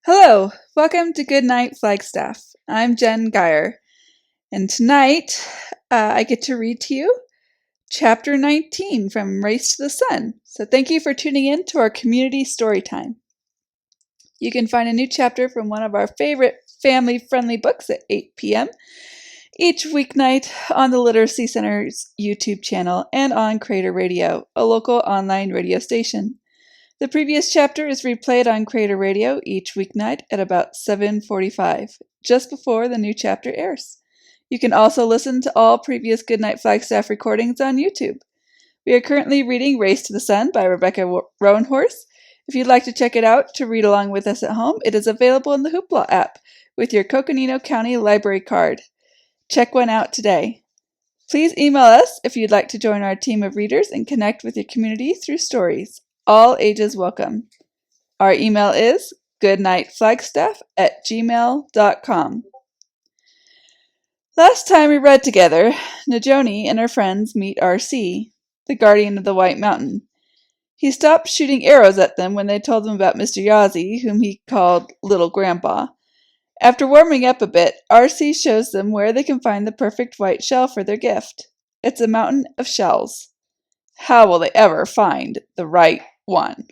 Hello, welcome to Goodnight Flagstaff. I'm Jen Geyer, and tonight I get to read to you Chapter 19 from Race to the Sun. So thank you for tuning in to our community story time. You can find a new chapter from one of our favorite family-friendly books at 8 p.m. each weeknight on the Literacy Center's YouTube channel and on Creator Radio, a local online radio station. The previous chapter is replayed on Creator Radio each weeknight at about 7:45, just before the new chapter airs. You can also listen to all previous Goodnight Flagstaff recordings on YouTube. We are currently reading Race to the Sun by Rebecca Roanhorse. If you'd like to check it out to read along with us at home, it is available in the Hoopla app with your Coconino County Library card. Check one out today. Please email us if you'd like to join our team of readers and connect with your community through stories. All ages welcome. Our email is goodnightflagstaff@gmail.com. Last time we read together, Nizhoni and her friends meet RC, the guardian of the White Mountain. He stopped shooting arrows at them when they told him about Mr. Yazzie, whom he called Little Grandpa. After warming up a bit, RC shows them where they can find the perfect white shell for their gift. It's a mountain of shells. How will they ever find the right one?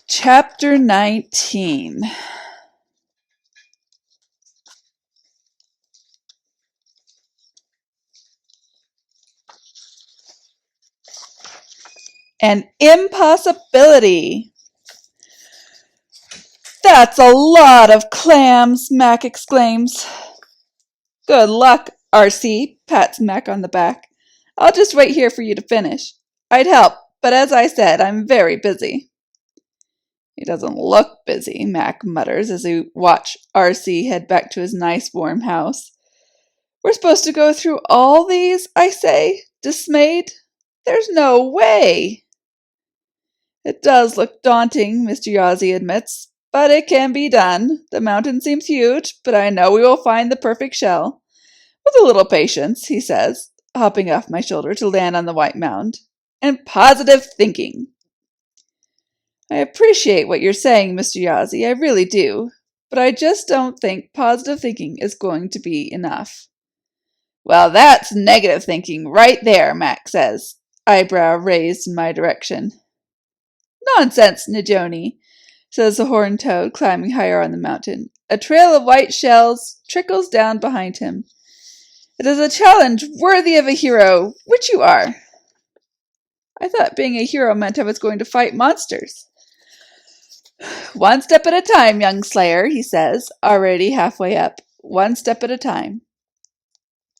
Chapter 19. An impossibility. That's a lot of clams, Mac exclaims. Good luck, RC pats Mac on the back. I'll just wait here for you to finish. I'd help, but as I said, I'm very busy. He doesn't look busy, Mac mutters as he watches RC head back to his nice warm house. We're supposed to go through all these, I say, dismayed. There's no way. It does look daunting, Mr. Yazzie admits, but it can be done. The mountain seems huge, but I know we will find the perfect shell. With a little patience, he says, hopping off my shoulder to land on the white mound, and positive thinking. I appreciate what you're saying, Mr. Yazzie, I really do, but I just don't think positive thinking is going to be enough. Well, that's negative thinking right there, Mac says, eyebrow raised in my direction. Nonsense, Nizhoni, says the horned toad, climbing higher on the mountain. A trail of white shells trickles down behind him. It is a challenge worthy of a hero, which you are. I thought being a hero meant I was going to fight monsters. One step at a time, young slayer, he says, already halfway up. One step at a time.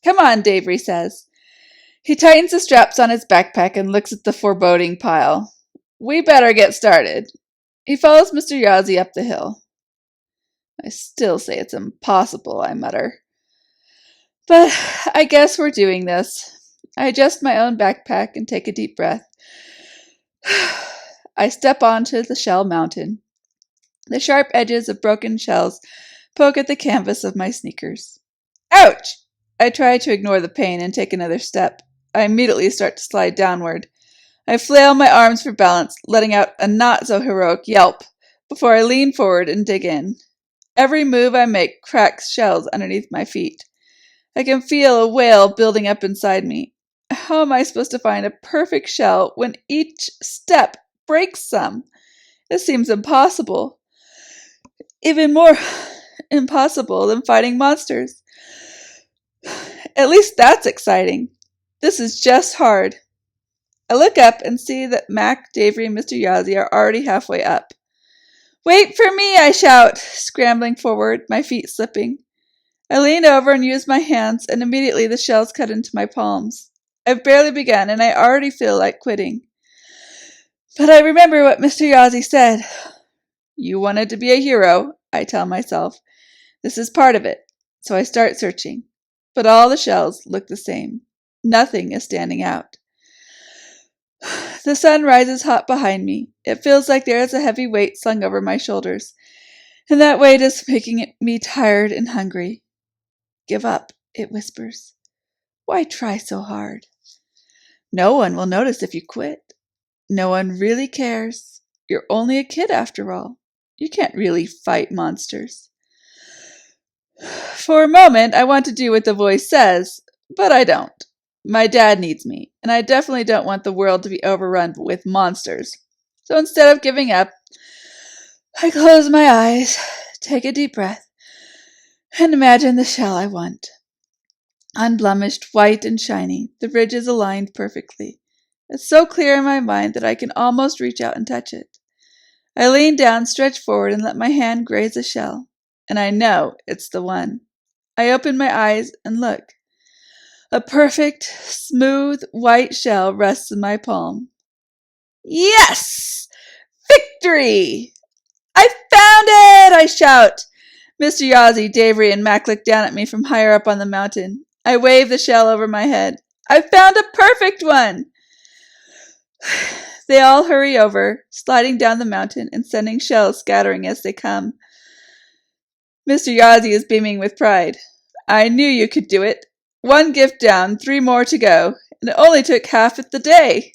Come on, Davery says. He tightens the straps on his backpack and looks at the foreboding pile. We better get started. He follows Mr. Yazzie up the hill. I still say it's impossible, I mutter. But I guess we're doing this. I adjust my own backpack and take a deep breath. I step onto the shell mountain. The sharp edges of broken shells poke at the canvas of my sneakers. Ouch! I try to ignore the pain and take another step. I immediately start to slide downward. I flail my arms for balance, letting out a not-so-heroic yelp before I lean forward and dig in. Every move I make cracks shells underneath my feet. I can feel a whale building up inside me. How am I supposed to find a perfect shell when each step breaks some? It seems impossible. Even more impossible than fighting monsters. At least that's exciting. This is just hard. I look up and see that Mac, Davery, and Mr. Yazzie are already halfway up. Wait for me, I shout, scrambling forward, my feet slipping. I lean over and use my hands, and immediately the shells cut into my palms. I've barely begun, and I already feel like quitting. But I remember what Mr. Yazzie said. You wanted to be a hero, I tell myself. This is part of it. So I start searching. But all the shells look the same. Nothing is standing out. The sun rises hot behind me. It feels like there is a heavy weight slung over my shoulders, and that weight is making me tired and hungry. Give up, it whispers. Why try so hard? No one will notice if you quit. No one really cares. You're only a kid after all. You can't really fight monsters. For a moment, I want to do what the voice says, but I don't. My dad needs me, and I definitely don't want the world to be overrun with monsters. So instead of giving up, I close my eyes, take a deep breath, and imagine the shell I want. Unblemished, white and shiny, the ridges aligned perfectly. It's so clear in my mind that I can almost reach out and touch it. I lean down, stretch forward, and let my hand graze the shell. And I know it's the one. I open my eyes and look. A perfect, smooth, white shell rests in my palm. Yes! Victory! I found it! I shout. Mr. Yazzie, Davery, and Mac look down at me from higher up on the mountain. I wave the shell over my head. I found a perfect one! They all hurry over, sliding down the mountain and sending shells scattering as they come. Mr. Yazzie is beaming with pride. I knew you could do it. 1 gift down, 3 more to go, and it only took half the day.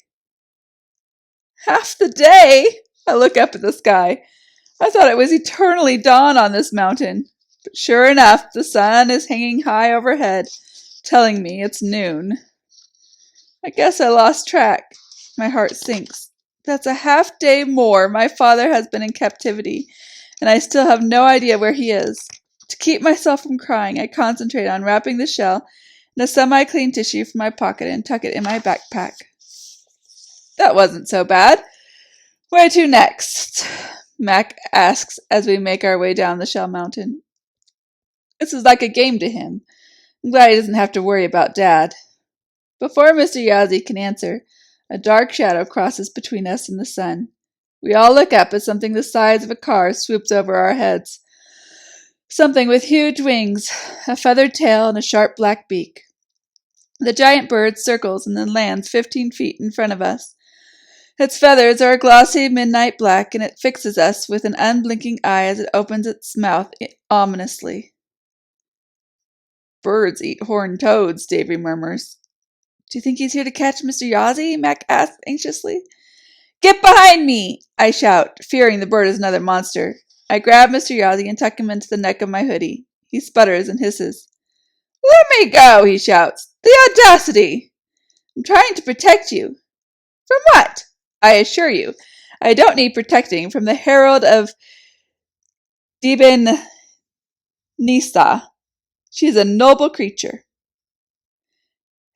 Half the day? I look up at the sky. I thought it was eternally dawn on this mountain. But sure enough, the sun is hanging high overhead, telling me it's noon. I guess I lost track. My heart sinks. That's a half day more my father has been in captivity, and I still have no idea where he is. To keep myself from crying, I concentrate on wrapping the shell in a semi-clean tissue from my pocket and tuck it in my backpack. That wasn't so bad. Where to next? Mac asks as we make our way down the shell mountain. This is like a game to him. I'm glad he doesn't have to worry about Dad. Before Mr. Yazzie can answer, a dark shadow crosses between us and the sun. We all look up as something the size of a car swoops over our heads. Something with huge wings, a feathered tail, and a sharp black beak. The giant bird circles and then lands 15 feet in front of us. Its feathers are a glossy midnight black, and it fixes us with an unblinking eye as it opens its mouth ominously. Birds eat horned toads, Davery murmurs. Do you think he's here to catch Mr. Yazzie? Mac asks anxiously. Get behind me! I shout, fearing the bird is another monster. I grab Mr. Yazzie and tuck him into the neck of my hoodie. He sputters and hisses. Let me go, he shouts. The audacity! I'm trying to protect you. From what? I assure you, I don't need protecting from the herald of Deben Nisa. She's a noble creature.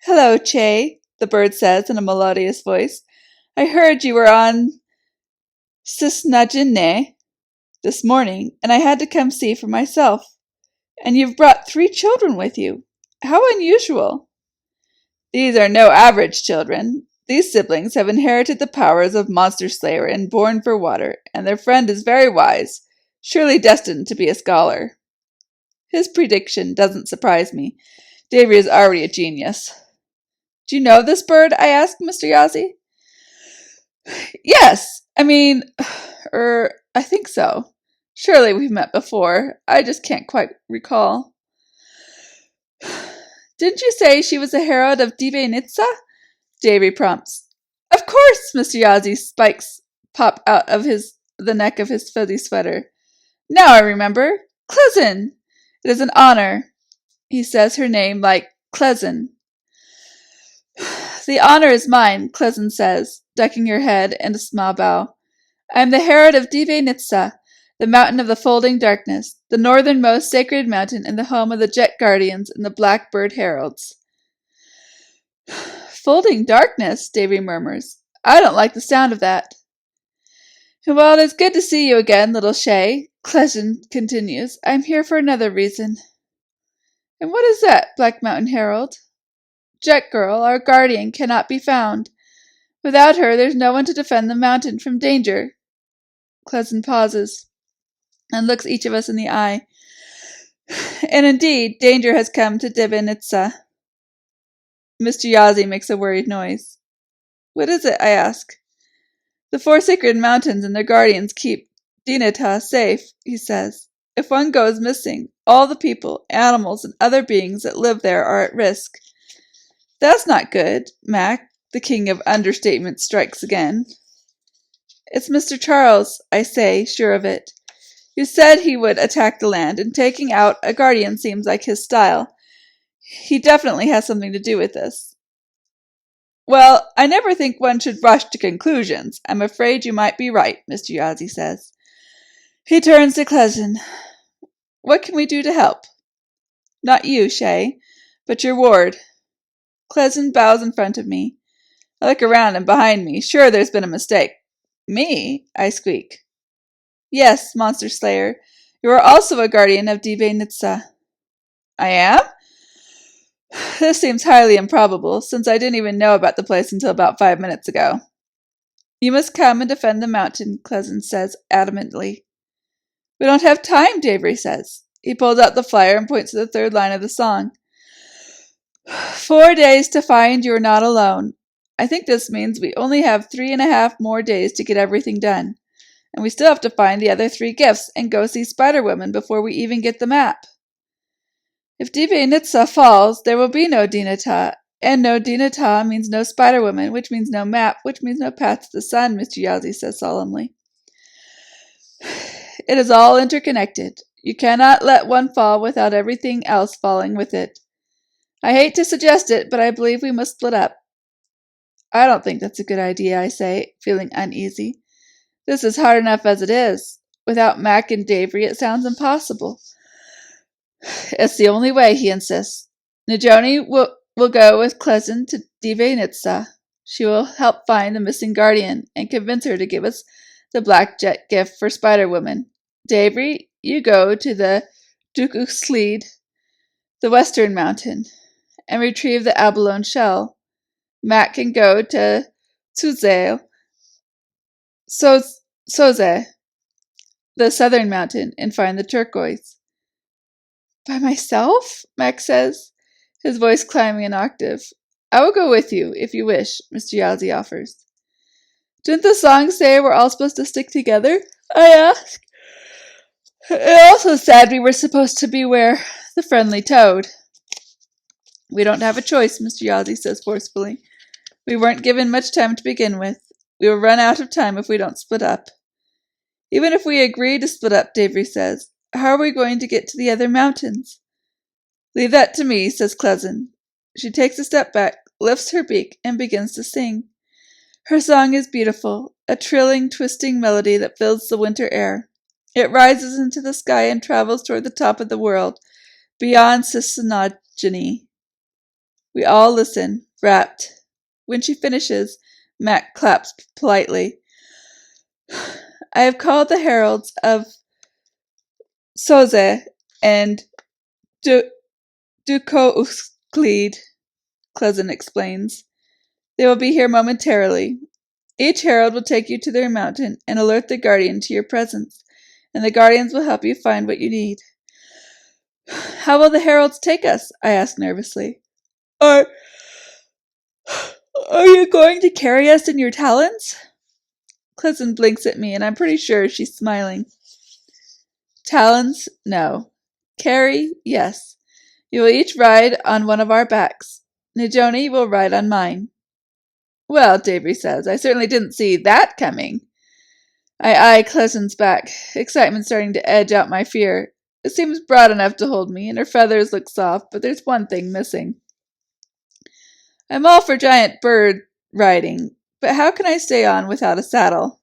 Hello, Che, the bird says in a melodious voice. I heard you were on Cisnajinne this morning, and I had to come see for myself. And you've brought 3 children with you. How unusual. These are no average children. These siblings have inherited the powers of Monster Slayer and born for water, and their friend is very wise, surely destined to be a scholar. His prediction doesn't surprise me. Davery is already a genius. Do you know this bird? I asked Mr. Yazzie. Yes, I think so. Surely we've met before. I just can't quite recall. Didn't you say she was a herald of Divenitsa? Davery prompts. Of course, Mr. Yazzie's spikes pop out of the neck of his fuzzy sweater. Now I remember. Clezen. It is an honor. He says her name like Clezen. The honor is mine, Clezen says, ducking her head and a small bow. I am the herald of Divenitsa, the mountain of the folding darkness, the northernmost sacred mountain and the home of the jet guardians and the blackbird heralds. Folding darkness, Davery murmurs. I don't like the sound of that. Well, it is good to see you again, little Shay, Clezen continues. I am here for another reason. And what is that, Black Mountain Herald? Jet Girl, our guardian, cannot be found. Without her, there's no one to defend the mountain from danger. Clezen pauses and looks each of us in the eye. And indeed, danger has come to Divenitsa. Mr. Yazzie makes a worried noise. What is it? I ask. The 4 sacred mountains and their guardians keep Dinata safe, he says. If one goes missing, all the people, animals, and other beings that live there are at risk. That's not good, Mac. The king of understatement strikes again. It's Mr. Charles, I say, sure of it. You said he would attack the land, and taking out a guardian seems like his style. He definitely has something to do with this. Well, I never think one should rush to conclusions. I'm afraid you might be right, Mr. Yazzie says. He turns to Clezen. What can we do to help? Not you, Shay, but your ward. Clezen bows in front of me. I look around and behind me. Sure, there's been a mistake. Me? I squeak. Yes, Monster Slayer. You are also a guardian of Divinitsa. I am? This seems highly improbable, since I didn't even know about the place until about 5 minutes ago. You must come and defend the mountain, Clezen says adamantly. We don't have time, Davery says. He pulls out the flyer and points to the third line of the song. 4 days to find you're not alone. I think this means we only have 3.5 more days to get everything done. And we still have to find the other 3 gifts and go see Spider-Woman before we even get the map. If Divinitsa falls, there will be no Dinata, and no Dinata means no Spider-Woman, which means no map, which means no path to the sun, Mr. Yazzie says solemnly. It is all interconnected. You cannot let one fall without everything else falling with it. I hate to suggest it, but I believe we must split up. I don't think that's a good idea, I say, feeling uneasy. This is hard enough as it is. Without Mac and Davery, it sounds impossible. It's the only way, he insists. Nizhoni will go with Clezen to Divinitsa. She will help find the missing guardian and convince her to give us the black jet gift for Spider-Woman. Davery, you go to the Dukuslid, the western mountain, and retrieve the abalone shell. Matt can go to Soze, the southern mountain, and find the turquoise. By myself? Mac says, his voice climbing an octave. I will go with you, if you wish, Mr. Yazzie offers. Didn't the song say we're all supposed to stick together? I ask. It also said we were supposed to beware the friendly toad. We don't have a choice, Mr. Yazzie says forcefully. We weren't given much time to begin with. We will run out of time if we don't split up. Even if we agree to split up, Davery says, how are we going to get to the other mountains? Leave that to me, says Clezen. She takes a step back, lifts her beak, and begins to sing. Her song is beautiful, a trilling, twisting melody that fills the winter air. It rises into the sky and travels toward the top of the world, beyond Nizhoni. We all listen, rapt. When she finishes, Mac claps politely. I have called the heralds of Soze and Dukuslid, Clezen explains. They will be here momentarily. Each herald will take you to their mountain and alert the guardian to your presence, and the guardians will help you find what you need. How will the heralds take us? I ask nervously. Are you going to carry us in your talons? Clezen blinks at me, and I'm pretty sure she's smiling. Talons? No. Carry? Yes. You will each ride on one of our backs. Nizhoni will ride on mine. Well, Davery says, I certainly didn't see that coming. I eye Clezen's back, excitement starting to edge out my fear. It seems broad enough to hold me, and her feathers look soft, but there's one thing missing. I'm all for giant bird riding, but how can I stay on without a saddle?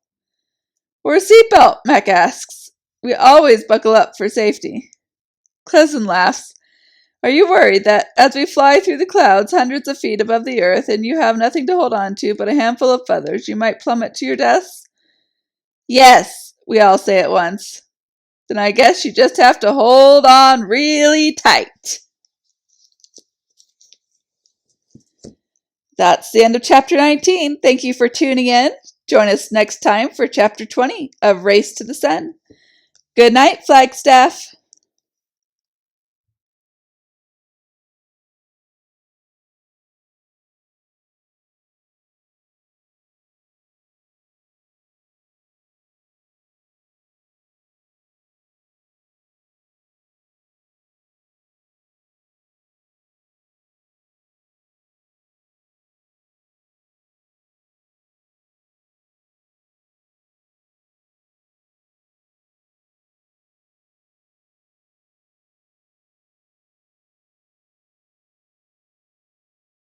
Or a seatbelt, Mac asks. We always buckle up for safety. Clezen laughs. Are you worried that, as we fly through the clouds hundreds of feet above the earth and you have nothing to hold on to but a handful of feathers, you might plummet to your deaths? Yes, we all say at once. Then I guess you just have to hold on really tight. That's the end of Chapter 19. Thank you for tuning in. Join us next time for Chapter 20 of Race to the Sun. Good night, Flagstaff.